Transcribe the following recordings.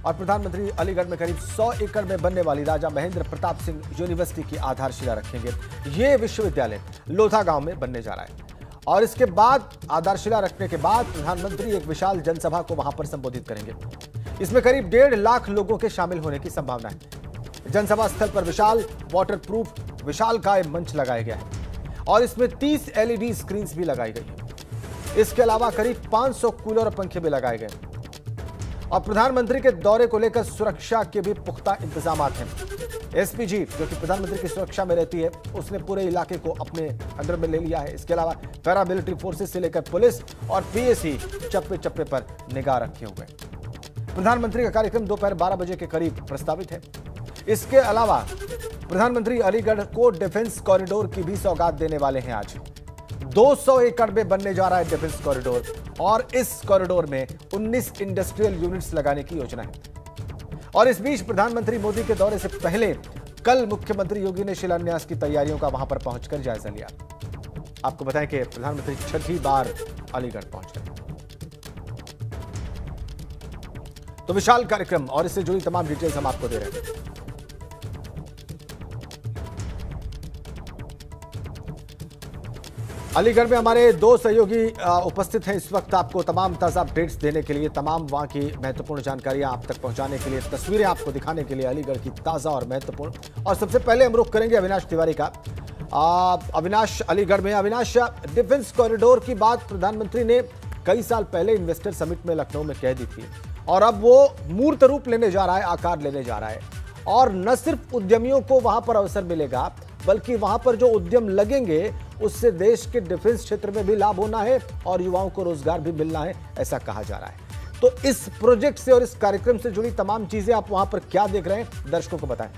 और प्रधानमंत्री अलीगढ़ में करीब 100 एकड़ में बनने वाली राजा महेंद्र प्रताप सिंह यूनिवर्सिटी की आधारशिला रखेंगे। ये विश्वविद्यालय लोधा गांव में बनने जा रहा है और इसके बाद आधारशिला रखने के बाद प्रधानमंत्री एक विशाल जनसभा को वहां पर संबोधित करेंगे। इसमें करीब 1.5 लाख लोगों के शामिल होने की संभावना है। जनसभा स्थल पर विशाल वाटरप्रूफ विशालकाय मंच लगाया गया है और इसमें 30 LED स्क्रीन भी लगाई गई है। इसके अलावा करीब 500 कूलर और पंखे भी लगाए गए और प्रधानमंत्री के दौरे को लेकर सुरक्षा के भी पुख्ता इंतजाम हैं। एसपीजी जो कि प्रधानमंत्री की सुरक्षा में रहती है, उसने पूरे इलाके को अपने अंडर में ले लिया है। इसके अलावा पैरामिलिट्री फोर्सेस से लेकर पुलिस और पीएसी चप्पे चप्पे पर निगाह रखे हुए। प्रधानमंत्री का कार्यक्रम दोपहर 12 बजे के करीब प्रस्तावित है। इसके अलावा प्रधानमंत्री अलीगढ़ को डिफेंस कॉरिडोर की भी सौगात देने वाले हैं। आज 200 एकड़ में बनने जा रहा है डिफेंस कॉरिडोर और इस कॉरिडोर में 19 इंडस्ट्रियल यूनिट्स लगाने की योजना है। और इस बीच प्रधानमंत्री मोदी के दौरे से पहले कल मुख्यमंत्री योगी ने शिलान्यास की तैयारियों का वहां पर पहुंचकर जायजा लिया। आपको बताएं कि प्रधानमंत्री 6ठी बार अलीगढ़ पहुंच गए। तो विशाल कार्यक्रम और इससे जुड़ी तमाम डिटेल्स हम आपको दे रहे हैं। अलीगढ़ में हमारे 2 सहयोगी उपस्थित हैं इस वक्त आपको तमाम ताज़ा अपडेट्स देने के लिए, तमाम वहां की महत्वपूर्ण जानकारियां आप तक पहुंचाने के लिए, तस्वीरें आपको दिखाने के लिए अलीगढ़ की ताज़ा और महत्वपूर्ण। और सबसे पहले हम रुख करेंगे अविनाश तिवारी का। अविनाश अलीगढ़ में। अविनाश, डिफेंस कॉरिडोर की बात प्रधानमंत्री ने कई साल पहले इन्वेस्टर समिट में लखनऊ में कह दी थी और अब वो मूर्त रूप लेने जा रहा है, आकार लेने जा रहा है। और न सिर्फ उद्यमियों को वहां पर अवसर मिलेगा बल्कि वहां पर जो उद्यम लगेंगे उससे देश के डिफेंस क्षेत्र में भी लाभ होना है और युवाओं को रोजगार भी मिलना है, ऐसा कहा जा रहा है। तो इस प्रोजेक्ट से और इस कार्यक्रम से जुड़ी तमाम चीजें आप वहां पर क्या देख रहे हैं, दर्शकों को बताएं।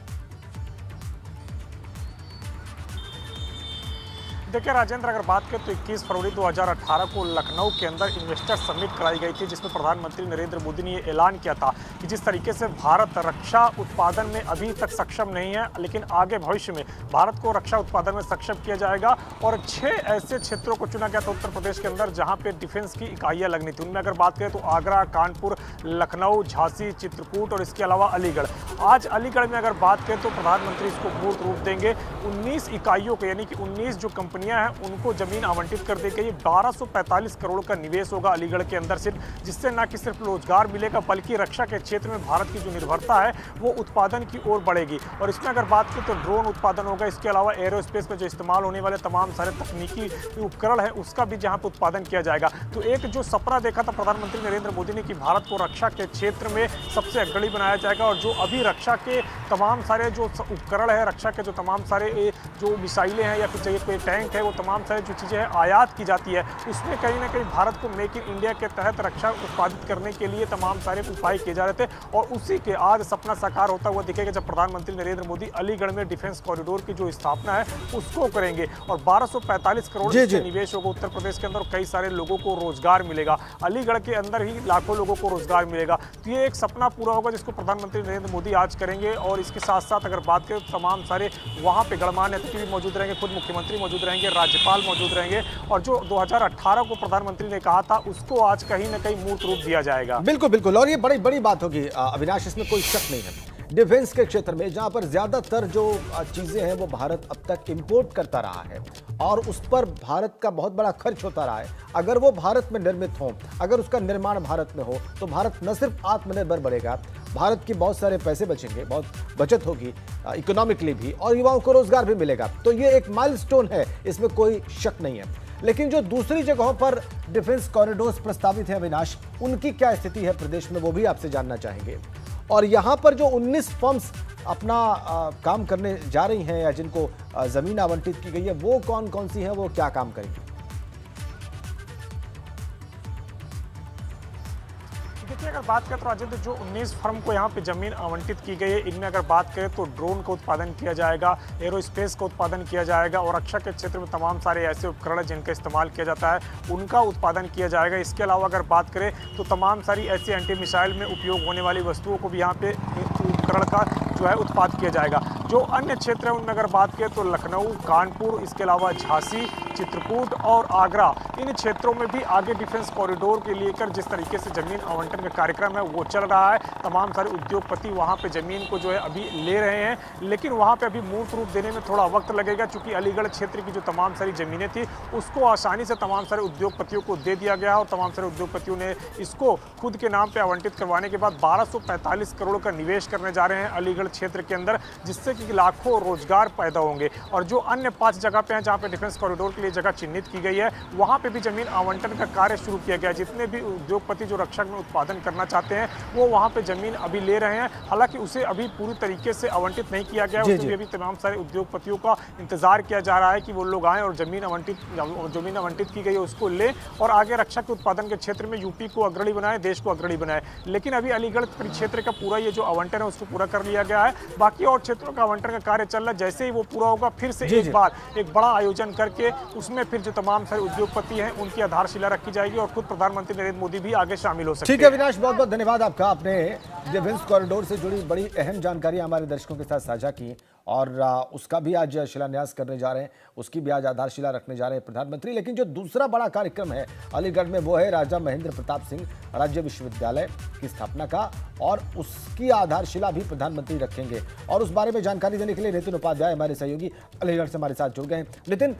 देखिए राजेंद्र, अगर बात करें तो 21 फरवरी 2018 को लखनऊ के अंदर इन्वेस्टर समिट कराई गई थी, जिसमें प्रधानमंत्री नरेंद्र मोदी ने ये ऐलान किया था कि जिस तरीके से भारत रक्षा उत्पादन में अभी तक सक्षम नहीं है, लेकिन आगे भविष्य में भारत को रक्षा उत्पादन में सक्षम किया जाएगा। और 6 ऐसे क्षेत्रों को चुना गया था उत्तर प्रदेश के अंदर जहाँ पे डिफेंस की इकाइयाँ लगनी थी। उनमें अगर बात करें तो आगरा, कानपुर, लखनऊ, झांसी, चित्रकूट और इसके अलावा अलीगढ़। आज अलीगढ़ में अगर बात करें तो प्रधानमंत्री इसको मूर्त रूप देंगे। 19 इकाइयों को यानी कि 19 जो कंपनियां हैं उनको जमीन आवंटित कर दी गई। 1245 करोड़ का निवेश होगा अलीगढ़ के अंदर सिर्फ, जिससे न कि सिर्फ रोजगार मिलेगा बल्कि रक्षा के क्षेत्र में भारत की जो निर्भरता है वो उत्पादन की ओर बढ़ेगी। और इसमें अगर बात करें तो ड्रोन उत्पादन होगा। इसके अलावा एरोस्पेस में जो इस्तेमाल होने वाले तमाम सारे तकनीकी उपकरण है उसका भी जहाँ पर उत्पादन किया जाएगा। तो एक जो सपना देखा था प्रधानमंत्री नरेंद्र मोदी ने कि भारत को रक्षा के क्षेत्र में सबसे अग्रणी बनाया जाएगा और जो अभी रक्षा के तमाम सारे जो उपकरण है, रक्षा के जो तमाम सारे जो मिसाइलें हैं या फिर कोई टैंक है, वो तमाम सारी जो चीज़ें हैं आयात की जाती है, उसमें कहीं ना कहीं भारत को मेक इन इंडिया के तहत रक्षा उत्पादित करने के लिए तमाम सारे उपाय किए जा रहे थे। और उसी के आज सपना साकार होता हुआ दिखेगा जब प्रधानमंत्री नरेंद्र मोदी अलीगढ़ में डिफेंस कॉरिडोर की जो स्थापना है उसको करेंगे और 1245 करोड़ के निवेश होगा उत्तर प्रदेश के अंदर। कई सारे लोगों को रोजगार मिलेगा, अलीगढ़ के अंदर ही लाखों लोगों को रोजगार मिलेगा। तो ये एक सपना पूरा होगा जिसको प्रधानमंत्री नरेंद्र मोदी आज करेंगे। और इसके साथ साथ अगर बात करें तो तमाम सारे वहाँ पे गणमान्य अतिथि भी मौजूद रहेंगे, खुद मुख्यमंत्री मौजूद रहेंगे, राज्यपाल मौजूद रहेंगे और जो 2018 को प्रधानमंत्री ने कहा था उसको आज कहीं ना कहीं मूर्त रूप दिया जाएगा। बिल्कुल बिल्कुल, और ये बड़ी बड़ी बात होगी अविनाश, इसमें कोई शक नहीं है। डिफेंस के क्षेत्र में जहां पर ज्यादातर जो चीजें हैं वो भारत अब तक इंपोर्ट करता रहा है और उस पर भारत का बहुत बड़ा खर्च होता रहा है। अगर वो भारत में निर्मित हो, अगर उसका निर्माण भारत में हो तो भारत न सिर्फ आत्मनिर्भर बढ़ेगा, भारत की बहुत सारे पैसे बचेंगे, बहुत बचत होगी इकोनॉमिकली भी, और युवाओं को रोजगार भी मिलेगा। तो ये एक माइलस्टोन है, इसमें कोई शक नहीं है। लेकिन जो दूसरी जगहों पर डिफेंस कॉरिडोर्स प्रस्तावित है अविनाश, उनकी क्या स्थिति है प्रदेश में, वो भी आपसे जानना चाहेंगे। और यहाँ पर जो 19 फर्म्स अपना काम करने जा रही हैं या जिनको जमीन आवंटित की गई है, वो कौन कौन सी हैं, वो क्या काम करेंगी? देखिए अगर बात करें तो राजेंद्र, जो 19 फर्म को यहाँ पे जमीन आवंटित की गई है, इनमें अगर बात करें तो ड्रोन का उत्पादन किया जाएगा, एरोस्पेस का उत्पादन किया जाएगा और रक्षा के क्षेत्र में तमाम सारे ऐसे उपकरण जिनका इस्तेमाल किया जाता है उनका उत्पादन किया जाएगा। इसके अलावा अगर बात करें तो तमाम सारी ऐसी एंटी मिसाइल में उपयोग होने वाली वस्तुओं को भी यहाँ पे उपकरण का जो है उत्पाद किया जाएगा। जो अन्य क्षेत्र हैं उनमें अगर बात करें तो लखनऊ, कानपुर, इसके अलावा झांसी, चित्रकूट और आगरा, इन क्षेत्रों में भी आगे डिफेंस कॉरिडोर के लेकर जिस तरीके से जमीन आवंटन का कार्यक्रम है वो चल रहा है। तमाम सारे उद्योगपति वहां पे जमीन को जो है अभी ले रहे हैं, लेकिन वहां पे अभी मूर्त रूप देने में थोड़ा वक्त लगेगा, क्योंकि अलीगढ़ क्षेत्र की जो तमाम सारी जमीनें थी उसको आसानी से तमाम सारे उद्योगपतियों को दे दिया गया और तमाम सारे उद्योगपतियों ने इसको खुद के नाम पे आवंटित करवाने के बाद 1245 करोड़ का निवेश करने जा रहे हैं अलीगढ़ क्षेत्र के अंदर, जिससे कि लाखों रोजगार पैदा होंगे। और जो अन्य 5 जगह पे हैं जहाँ पे डिफेंस कॉरिडोर के लिए जगह चिन्हित की गई है, वहाँ पे भी जमीन आवंटन का कार्य शुरू किया गया है। जितने भी उद्योगपति जो रक्षक में उत्पादन करना चाहते हैं वो वहाँ पे जमीन अभी ले रहे हैं। हालांकि उसे अभी पूरी तरीके से आवंटित नहीं किया गया है, उसमें अभी तमाम सारे उद्योगपतियों का इंतजार किया जा रहा है कि वो लोग आएँ और जमीन आवंटित की गई है उसको ले और आगे रक्षा के उत्पादन के क्षेत्र में यूपी को अग्रणी बनाए, देश को अग्रणी बनाए। लेकिन अभी अलीगढ़ परिक्षेत्र का पूरा ये जो आवंटन है उसको पूरा कर लिया गया है, बाकी और क्षेत्रों का आवंटन का कार्य चल रहा है। जैसे ही वो पूरा होगा फिर से एक बार एक बड़ा आयोजन करके उसमें फिर जो तमाम सारे उद्योगपति हैं उनकी आधारशिला रखी जाएगी और खुद प्रधानमंत्री नरेंद्र मोदी भी आगे शामिल हो सकते हैं। ठीक है विनाश, बहुत बहुत धन्यवाद आपका। आपने डिफेंस कॉरिडोर से जुड़ी बड़ी अहम जानकारी हमारे दर्शकों के साथ साझा की और उसका भी आज शिलान्यास करने जा रहे हैं, उसकी भी आज आधारशिला रखने जा रहे हैं प्रधानमंत्री। लेकिन जो दूसरा बड़ा कार्यक्रम है अलीगढ़ में वो है राजा महेंद्र प्रताप सिंह राज्य विश्वविद्यालय की स्थापना का, और उसकी आधारशिला भी प्रधानमंत्री रखेंगे। और उस बारे में जानकारी देने के लिए नितिन उपाध्याय हमारे सहयोगी अलीगढ़ से हमारे साथ जुड़ गए हैं। नितिन,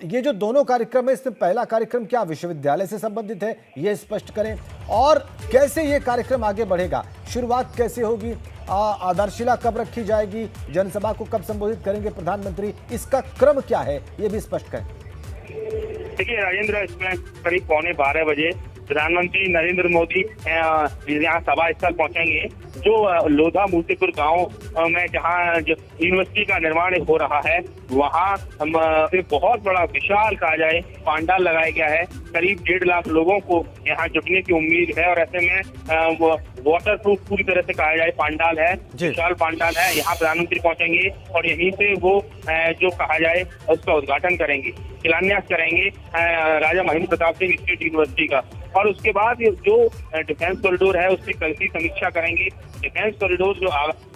ये जो दोनों कार्यक्रम है इसमें पहला कार्यक्रम क्या विश्वविद्यालय से संबंधित है, ये स्पष्ट करें, और कैसे ये कार्यक्रम आगे बढ़ेगा, शुरुआत कैसे होगी, आधारशिला कब रखी जाएगी, जनसभा को कब संबोधित करेंगे प्रधानमंत्री, इसका क्रम क्या है ये भी स्पष्ट करें। देखिए राजेंद्र, इसमें करीब 11:15 बजे प्रधानमंत्री नरेंद्र मोदी यहाँ सभा स्थल पहुंचेंगे, जो लोधा मूर्तिपुर गांव में जहां यूनिवर्सिटी का निर्माण हो रहा है वहां एक बहुत बड़ा विशाल कहा जाए पांडाल लगाया गया है। करीब 1.5 लाख लोगों को यहाँ जुटने की उम्मीद है और ऐसे में वाटर प्रूफ पूरी तरह से कहा जाए पांडाल है, विशाल पांडाल है। यहाँ प्रधानमंत्री पहुंचेंगे और यहीं से वो जो कहा जाए उसका उद्घाटन करेंगे, शिलान्यास करेंगे राजा महेंद्र प्रताप सिंह स्टेट यूनिवर्सिटी का। और उसके बाद जो डिफेंस कॉरिडोर है उसकी कल की समीक्षा करेंगे। डिफेंस कॉरिडोर जो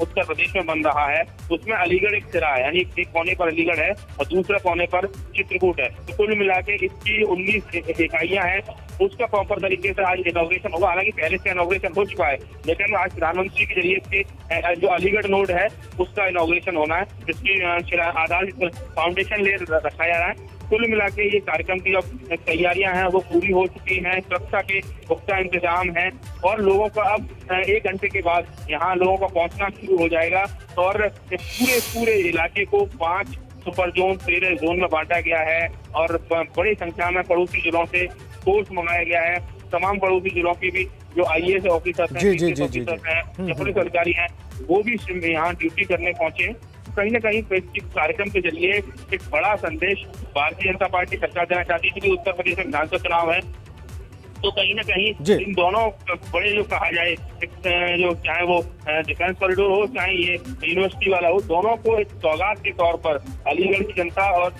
उत्तर प्रदेश में बन रहा है उसमें अलीगढ़ एक सिरा है, यानी एक कोने पर अलीगढ़ है और दूसरे कोने पर चित्रकूट है। तो कुल मिला के इसकी 19 इकाइयां हैं, उसका प्रॉपर तरीके से आज इनॉग्रेशन होगा। हालांकि पहले से इनॉग्रेशन हो चुका है, लेकिन आज प्रधानमंत्री के जरिए इसके जो अलीगढ़ नोड है उसका इनॉग्रेशन होना है, जिसकी आधार फाउंडेशन ले रखा जा रहा है। कुल मिला के ये कार्यक्रम की जो तैयारियां हैं वो पूरी हो चुकी हैं, सुरक्षा के पुख्ता इंतजाम है और लोगों का अब 1 घंटे के बाद यहाँ लोगों का पहुंचना शुरू हो जाएगा। और पूरे इलाके को 5 सुपर जोन 13 जोन में बांटा गया है और बड़ी संख्या में पड़ोसी जिलों से फोर्स मंगाया गया है। तमाम पड़ोसी जिलों की भी जो IAS ऑफिसर हैं, या पुलिस अधिकारी हैं, वो भी यहाँ ड्यूटी करने पहुंचे। कहीं ना कहीं इस कार्यक्रम के जरिए एक बड़ा संदेश भारतीय जनता पार्टी सरकार देना चाहती थी कि उत्तर प्रदेश में विधानसभा चुनाव है, तो कहीं ना कहीं इन दोनों बड़े जो कहा जाए जो चाहे वो डिफेंस कॉरिडोर हो चाहे ये यूनिवर्सिटी वाला हो, दोनों को एक सौगात के तौर पर अलीगढ़ की जनता और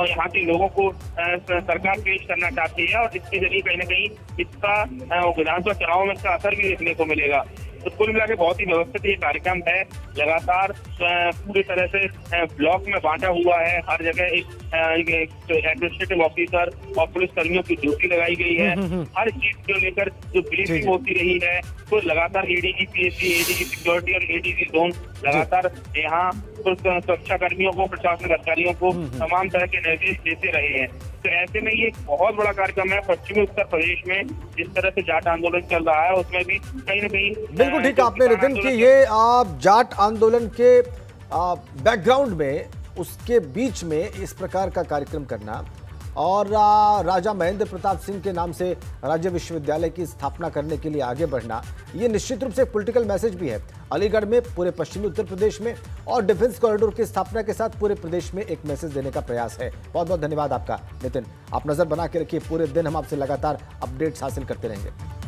यहाँ के लोगों को सरकार पेश करना चाहती है और इसके जरिए कहीं ना कहीं इसका विधानसभा चुनाव में इसका असर भी देखने को मिलेगा। तो कुल मिला के बहुत ही व्यवस्थित ये कार्यक्रम है, लगातार पूरी तरह से ब्लॉक में बांटा हुआ है। हर जगह एक एडमिनिस्ट्रेटिव ऑफिसर और पुलिस कर्मियों की ड्यूटी लगाई गई है। हर चीज को लेकर जो ब्रीफिंग होती रही है तो लगातार ADG PSC, ADG सिक्योरिटी और ADG जोन लगातार यहाँ सुरक्षा कर्मियों को, प्रशासनिक अधिकारियों को तमाम तरह के निर्देश देते रहे हैं। तो ऐसे में ये बहुत बड़ा कार्यक्रम है पश्चिमी उत्तर प्रदेश में। जिस तरह से जाट आंदोलन चल रहा है उसमें भी कहीं न कहीं बिल्कुल ठीक आपने नितिन कि ये जाट आंदोलन के बैकग्राउंड में, उसके बीच में इस प्रकार का कार्यक्रम करना और राजा महेंद्र प्रताप सिंह के नाम से राज्य विश्वविद्यालय की स्थापना करने के लिए आगे बढ़ना, ये निश्चित रूप से एक पॉलिटिकल मैसेज भी है अलीगढ़ में, पूरे पश्चिमी उत्तर प्रदेश में, और डिफेंस कॉरिडोर की स्थापना के साथ पूरे प्रदेश में एक मैसेज देने का प्रयास है। बहुत बहुत धन्यवाद आपका नितिन। आप नजर बना के रखिए, पूरे दिन हम आपसे लगातार अपडेट्स हासिल करते रहेंगे।